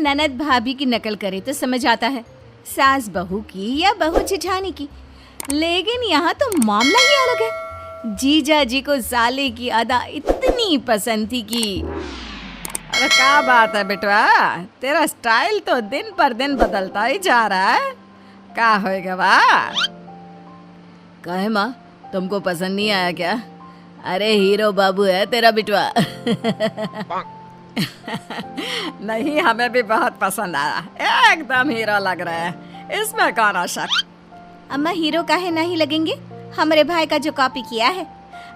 ननद भाभी की नकल करे तो समझ आता है, सास बहू की या बहू जेठानी की। लेकिन यहाँ तो मामला ही अलग है। जीजा जी को साले की अदा इतनी पसंद थी कि अरे क्या बात है बेटवा, तेरा स्टाइल तो दिन पर दिन बदलता ही जा रहा है। क्या होएगा वाह? कहे माँ, तुमको पसंद नहीं आया क्या? अरे हीरो बाबू है तेरा बिटवा। नहीं, हमें भी बहुत पसंद आया, एकदम हीरो लग रहा है, इसमें कौन शक। अम्मा हीरो काहे नहीं लगेंगे, हमारे भाई का जो कॉपी किया है।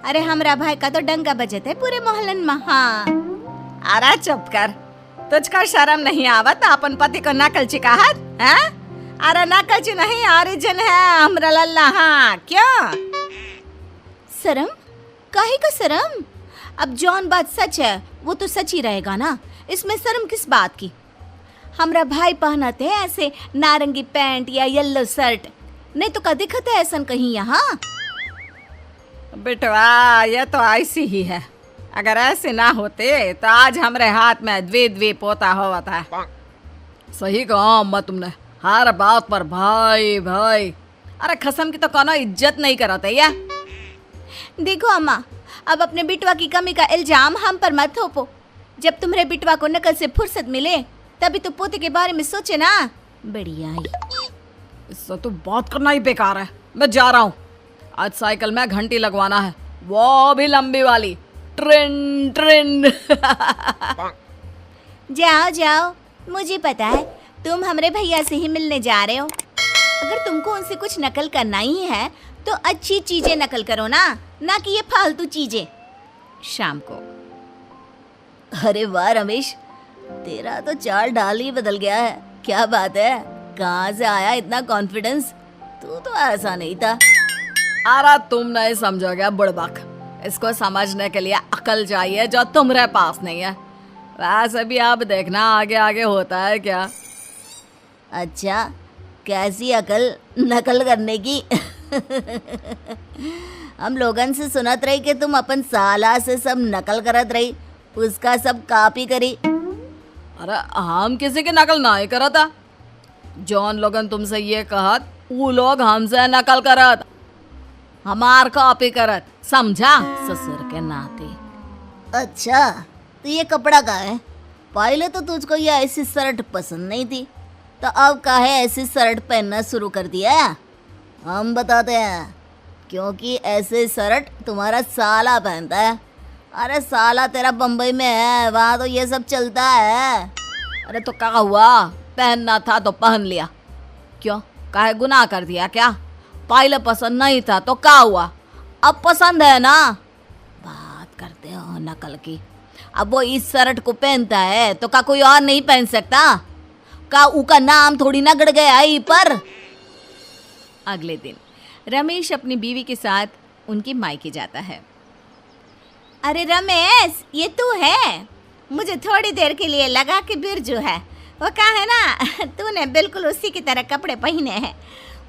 अरे हमारा भाई का तो डंका बजत है पूरे मोहल्लन में। हाँ अरे चुप कर, तुझको शर्म नहीं आवत अपन पति को नकलची कहत है? अरे नकलची नहीं, ओरिजिन है हमरा लल्ला। हाँ क्यों शर्म? काहे का शर्म? अब जौन बात सच है वो तो सच ही रहेगा ना, इसमें शर्म किस बात की? हमरा भाई पहनते हैं ऐसे नारंगी पैंट या येलो शर्ट, नहीं तो का दिखत है ऐसा कहीं यहाँ? बेटवा ये तो ऐसी ही है, अगर ऐसे ना होते तो आज हमारे हाथ में द्वे पोता होता था। सही कहा अम्मा तुमने, हर बात पर भाई भाई। अरे खसम की तो कोनो इज्जत नहीं करते या? देखो अम्मा, अब अपने बिटवा की कमी का इल्जाम हम पर मत थोपो। जब तुम्हारे बिटवा को नकल से फुर्सत मिले तभी तो पोते के बारे में सोचे ना। बढ़िया ही, इससे तो बात करना ही बेकार है। मैं जा रहा हूँ, आज साइकिल में घंटी लगवाना है, वो भी लंबी वाली, ट्रिन ट्रिन। जाओ जाओ, मुझे पता है तुम हमारे भैया से ही मिलने जा रहे हो। अगर तुमको उनसे कुछ नकल करना ही है तो अच्छी चीजें नकल करो ना कि ये फालतू चीजें। शाम को। अरे वाह रमेश, तेरा तो चाल ढाल ही बदल गया है। क्या बात है, कहाँ से आया इतना कॉन्फिडेंस? तू तो ऐसा नहीं था। अरे तुम नहीं समझोगे बुड़बक, इसको समझने के लिए अकल चाहिए जो तुम्हारे पास नहीं है। वैसे भी आप देखना आगे आगे होता है क्या। अच्छा, कैसी अकल नकल करने की? हम लोगन से सुनत रही कि तुम अपन साला से सब नकल करत रही, उसका सब कॉपी करी। अरे हम किसी की नकल नहीं करा था, जौन लोगन तुमसे ये कहत वो लोग हमसे नकल करत, हमार कॉपी करत, समझा? ससुर के नाते। अच्छा, तो ये कपड़ा का है? पहले तो तुझको ये ऐसी शर्ट पसंद नहीं थी, तो अब काहे ऐसी शर्ट पहनना शुरू कर दिया? हम बताते हैं, क्योंकि ऐसे शर्ट तुम्हारा साला पहनता है। अरे साला तेरा बम्बई में है, वहाँ तो ये सब चलता है। अरे तो क्या हुआ, पहनना था तो पहन लिया, क्यों काहे गुनाह कर दिया क्या? पहले पसंद नहीं था तो क्या हुआ, अब पसंद है ना? बात करते हो नकल की। अब वो इस शर्ट को पहनता है तो का कोई और नहीं पहन सकता? का उसका नाम थोड़ी ना गड़ गया ही पर। अगले दिन रमेश अपनी बीवी के साथ उनकी मायके जाता है। अरे रमेश, ये तू है? मुझे थोड़ी देर के लिए लगा कि बिरजू है। वो कहा है ना, तूने बिल्कुल उसी की तरह कपड़े पहने हैं,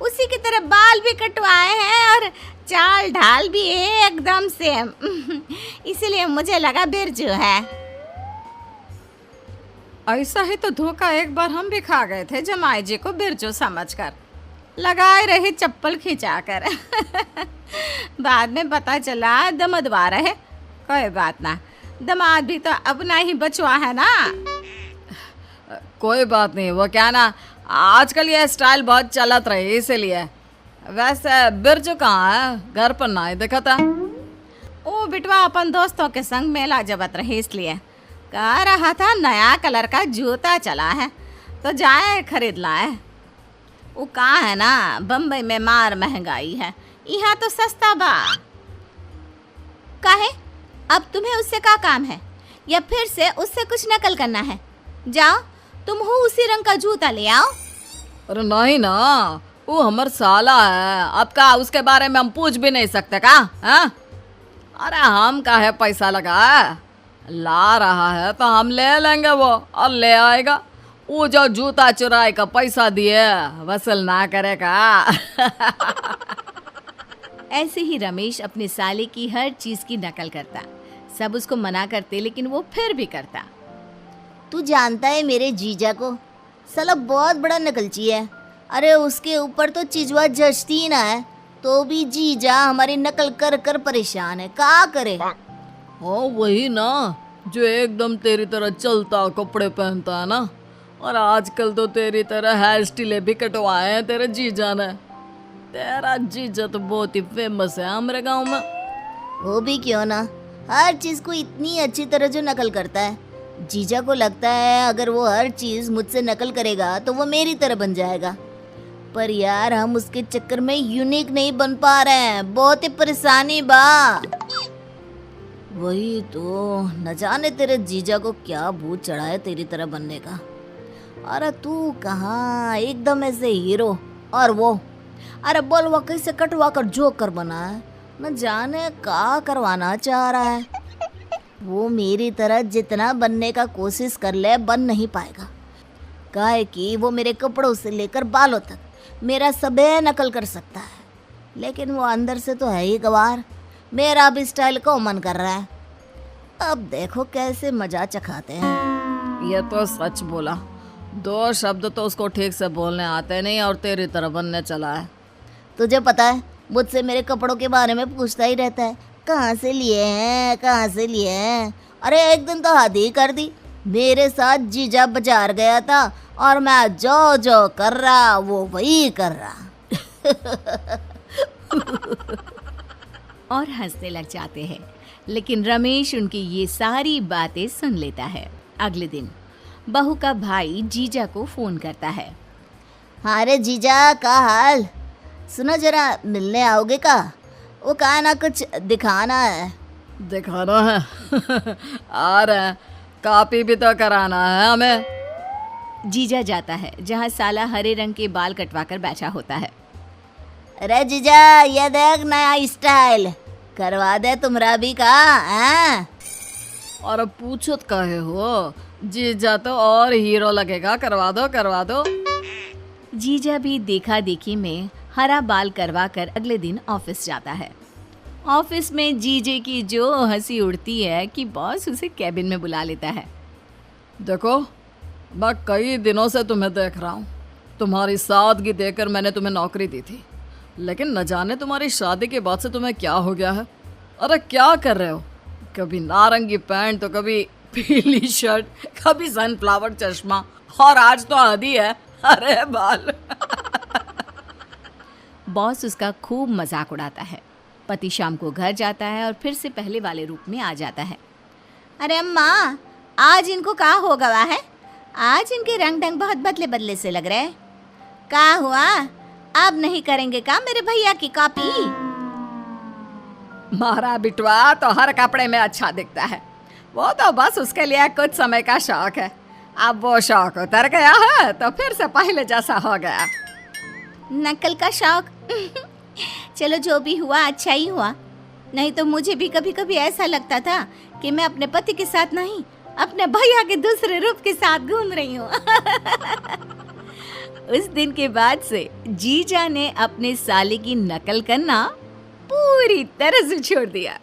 उसी की तरह बाल भी कटवाए हैं और चाल ढाल भी एकदम सेम। इसीलिए मुझे लगा बिरजू है। ऐसा ही तो धोखा एक बार हम भी खा गए थे जमाई जी को बिरजू समझकर, लगाए रही चप्पल खिंचाकर। बाद में पता चला दमदवा रहे। कोई बात ना, दमाद भी तो अपना ही बचवा है ना। कोई बात नहीं, वो क्या ना आजकल ये स्टाइल बहुत चलत रही इसीलिए। वैसे बिरजू कहाँ है, घर पर ना ही देखा था। ओ बिटवा अपन दोस्तों के संग मेला जबत रही, इसलिए कह रहा था नया कलर का जूता चला है तो जाए खरीद लाए। वो कहाँ है ना, बम्बई में मार महंगाई है, यहाँ तो सस्ता बा। काहे? अब तुम्हें उससे क्या काम है, या फिर से उससे कुछ नकल करना है? जाओ तुम हो उसी रंग का जूता ले आओ। अरे नहीं ना, वो हमर साला है, अब का उसके बारे में हम पूछ भी नहीं सकते का? हाँ? अरे हम का है पैसा लगा, ला रहा है तो हम ले लेंगे वो, और ले आएगा। वो जो जूता चुराए का पैसा दिए वसूल ना करेगा। ऐसे ही रमेश अपने साले की हर चीज की नकल करता। सब उसको मना करते लेकिन वो फिर भी करता। तू जानता है मेरे जीजा को, साला बहुत बड़ा नकलची है। अरे उसके ऊपर तो चिजवा जचती ही ना है, तो भी जीजा हमारी नकल कर कर परेशान है, क्या करे। हाँ वही ना, जो एकदम तेरी तरह चलता कपड़े पहनता है ना। और आजकल तो तेरी तरह हेयर स्टाइल भी कटवाए हैं तेरे जीजा ने। तेरा जीजा तो बहुत ही फेमस है हमारे गांव में। वो भी क्यों ना, हर चीज को इतनी अच्छी तरह जो नकल करता है। जीजा को लगता है अगर वो हर चीज मुझसे नकल करेगा तो वो मेरी तरह बन जाएगा। पर यार हम उसके चक्कर में यूनिक नहीं बन पा रहे हैं, बहुत ही परेशानी बा। वही तो, न जाने तेरे जीजा को क्या भूत चढ़ा है तेरी तरह बनने का। अरे तू कहाँ एकदम ऐसे हीरो, और वो अरे बोलवा कैसे कटवा कर जोकर बना है, न जाने क्या करवाना चाह रहा है। वो मेरी तरह जितना बनने का कोशिश कर ले बन नहीं पाएगा, काहे कि वो मेरे कपड़ों से लेकर बालों तक मेरा सबे नकल कर सकता है। लेकिन वो अंदर से तो है ही गवार, मेरा भी स्टाइल को मन कर रहा है। अब देखो कैसे मजा चखाते हैं। ये तो सच बोला, 2 शब्द तो उसको ठीक से बोलने आते नहीं और तेरी तरह बनने चला है। तुझे पता है मुझसे मेरे कपड़ों के बारे में पूछता ही रहता है, कहाँ से लिए हैं, कहाँ से लिए हैं। अरे एक दिन तो हद ही कर दी, मेरे साथ जीजा बाजार गया था और मैं जो जो कर रहा वो वही कर रहा। और हंसने लग जाते हैं। लेकिन रमेश उनकी ये सारी बातें सुन लेता है। अगले दिन बहू का भाई जीजा को फोन करता है। हाँ रे जीजा, का हाल? सुनो जरा, मिलने आओगे का? वो कहा ना कुछ दिखाना है। दिखाना है? आ रहे हैं, कॉपी भी तो कराना है हमें। जीजा जाता है जहाँ साला हरे रंग के बाल कटवाकर बैठा होता है। अरे जीजा ये देख नया स्टाइल, करवा दे तुम्हारा भी का हैं? और अब पूछत काहे हो, जीजा तो और हीरो लगेगा, करवा दो करवा दो। जीजा भी देखा देखी में हरा बाल करवा कर अगले दिन ऑफिस जाता है। ऑफिस में जीजे की जो हंसी उड़ती है कि बॉस उसे कैबिन में बुला लेता है। देखो मैं कई दिनों से तुम्हें देख रहा हूँ, तुम्हारी सादगी देखकर मैंने तुम्हें नौकरी दी थी, लेकिन न जाने तुम्हारी शादी के बाद से तुम्हें क्या हो गया है। अरे क्या कर रहे हो, कभी नारंगी पैंट तो कभी पीली शर्ट, कभी सनफ्लावर चश्मा, और आज तो आधी है अरे बाल। बॉस उसका खूब मजाक उड़ाता है। पति शाम को घर जाता है और फिर से पहले वाले रूप में आ जाता है। अरे अम्मा, आज इनको क्या हो गया है? आज इनके रंग ढंग बहुत बदले बदले से लग रहे हैं। क्या हुआ, अब नहीं करेंगे क्या मेरे भैया की कॉपी? मारा बिटवा तो हर कपड़े में अच्छा दिखता है, वो तो बस उसके लिए कुछ समय का शौक है। अब वो शौक उतर गया है तो फिर से पहले जैसा हो गया। नकल का शौक। चलो जो भी हुआ अच्छा ही हुआ, नहीं तो मुझे भी कभी कभी ऐसा लगता था कि मैं अपने पति के साथ नहीं, अपने भैया के दूसरे रूप के साथ घूम रही हूँ। उस दिन के बाद से जीजा ने अपने साले की नकल करना पूरी तरह से छोड़ दिया।